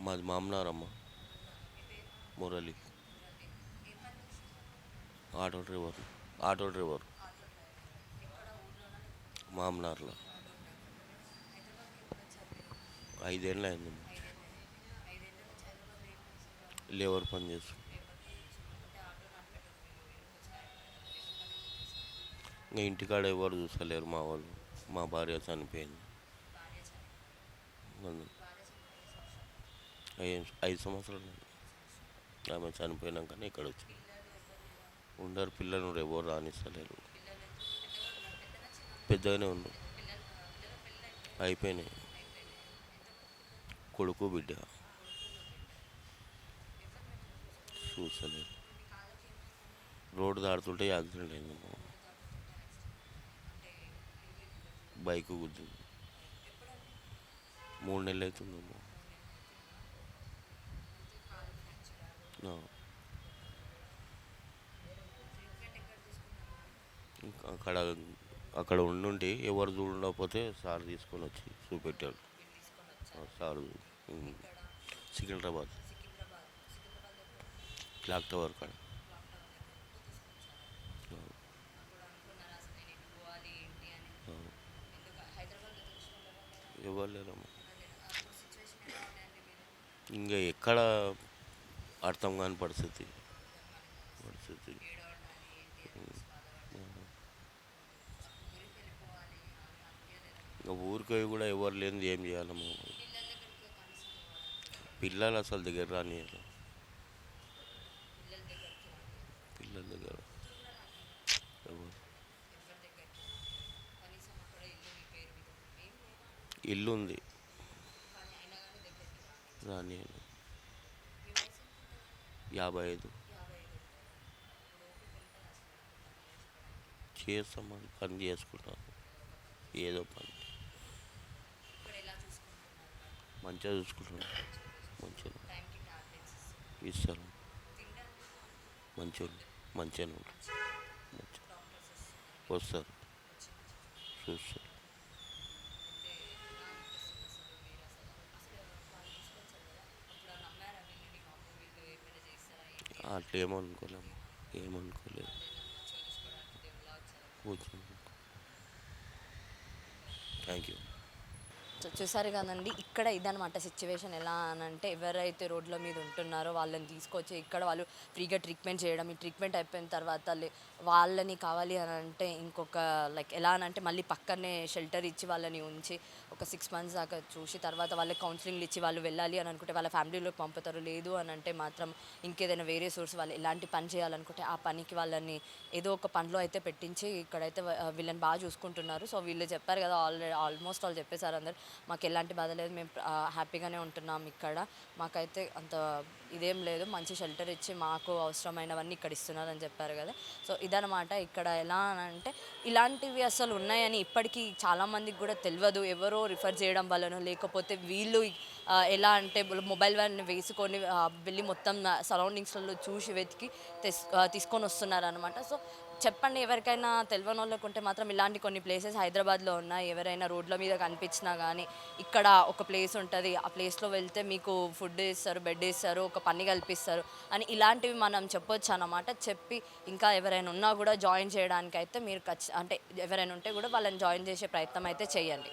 మాది మామనారమ్మ. Murali. Auto driver. Auto driver. మామనార్లో 5 ఏళ్ళు అయిందమ్మా. లేబర్ పని చేస్తాం. ఇంకా ఇంటికాడ ఎవరు చూసలేరు మా వాళ్ళు. మా భార్య చనిపోయింది. అందు- 5 సంవత్సరాలు అయింది. ఆమె చనిపోయినాకనే ఇక్కడ వచ్చి ఉండరు. పిల్లలు ఎవరు రానిస్తలేరు. పెద్దగానే ఉంది. అయిపోయినాయి. కొడుకు బిడ్డ చూసలేదు. రోడ్డు దాడుతుంటే యాక్సిడెంట్ అయిందమ్మా. బైక్ గుద్దింది. 3 నెలలు అవుతుందమ్మా. ఆ, ఇంకా అక్కడ ఉండుండి ఎవరు చూడకపోతే సార్ తీసుకొని వచ్చి చూపెట్టాడు. సార్ ఉమ్, సికింద్రాబాద్ క్లాక్ టవర్ కాడ. ఆ, ఆ, ఎవరు లేరమ్మా. ఇంకా ఎక్కడ అర్థం కాని పరిస్థితి. ఇంకా ఊరికి కూడా ఎవరు లేనిది ఏం చేయాలమ్మా. పిల్లలు అసలు దగ్గర రానియరు. పిల్లల దగ్గర ఎవరు. ఇల్లు ఉంది రానియరు. 55. చేస్తామని పని చేసుకుంటాను. ఏదో పని మంచిగా చూసుకుంటాను. మంచిగా ఇస్తారు. మంచిగా మంచిగానే ఉంటారు. మంచిగా వస్తారు చూస్తారు. అట్లా ఏమనుకోలేము. ఏమనుకోలేదు. కూర్చుని థ్యాంక్ యూ. చూసారు కదండి, ఇక్కడ ఇదనమాట సిచ్యువేషన్. ఎలా అని అంటే, ఎవరైతే రోడ్ల మీద ఉంటున్నారో వాళ్ళని తీసుకొచ్చి ఇక్కడ వాళ్ళు ఫ్రీగా ట్రీట్మెంట్ చేయడం. ఈ ట్రీట్మెంట్ అయిపోయిన తర్వాత వాళ్ళని కావాలి అని అంటే ఇంకొక లైక్ ఎలా అని అంటే మళ్ళీ పక్కనే షెల్టర్ ఇచ్చి వాళ్ళని ఉంచి ఒక 6 months దాకా చూసి తర్వాత వాళ్ళకి కౌన్సిలింగ్లు ఇచ్చి వాళ్ళు వెళ్ళాలి అని అనుకుంటే వాళ్ళ ఫ్యామిలీలోకి పంపుతారు. లేదు అని అంటే మాత్రం ఇంకేదైనా వేరే సోర్స్ వాళ్ళు ఎలాంటి పని చేయాలనుకుంటే ఆ పనికి వాళ్ళని ఏదో ఒక పనిలో అయితే పెట్టించి ఇక్కడైతే వీళ్ళని బాగా చూసుకుంటున్నారు. సో వీళ్ళు చెప్పారు కదా, ఆల్మోస్ట్ వాళ్ళు చెప్పేశారు అందరు, మాకు ఎలాంటి బాధ లేదు, మేము హ్యాపీగానే ఉంటున్నాం ఇక్కడ, మాకైతే అంత ఇదేం లేదు, మంచి షెల్టర్ ఇచ్చి మాకు అవసరమైనవన్నీ ఇక్కడ ఇస్తున్నారని చెప్పారు కదా. సో ఇదనమాట ఇక్కడ. ఎలా అని అంటే ఇలాంటివి అసలు ఉన్నాయని ఇప్పటికీ చాలామందికి కూడా తెలియదు. ఎవరో రిఫర్ చేయడం వల్లనో లేకపోతే వీళ్ళు ఎలా అంటే మొబైల్ వ్యాన్ వేసుకొని వెళ్ళి మొత్తం సరౌండింగ్స్లలో చూసి వెతికి తీసుకొని వస్తున్నారనమాట. సో చెప్పండి, ఎవరికైనా తెలియని వాళ్ళకు ఉంటే మాత్రం ఇలాంటి కొన్ని ప్లేసెస్ హైదరాబాద్లో ఉన్నాయి. ఎవరైనా రోడ్ల మీద కనిపించినా కానీ ఇక్కడ ఒక ప్లేస్ ఉంటుంది, ఆ ప్లేస్లో వెళ్తే మీకు ఫుడ్ ఇస్తారు, బెడ్ ఇస్తారు, ఒక పని కల్పిస్తారు అని ఇలాంటివి మనం చెప్పొచ్చు అన్నమాట. చెప్పి ఇంకా ఎవరైనా ఉన్నా కూడా జాయిన్ చేయడానికి అయితే మీరు అంటే ఎవరైనా ఉంటే కూడా వాళ్ళని జాయిన్ చేసే ప్రయత్నం అయితే చేయండి.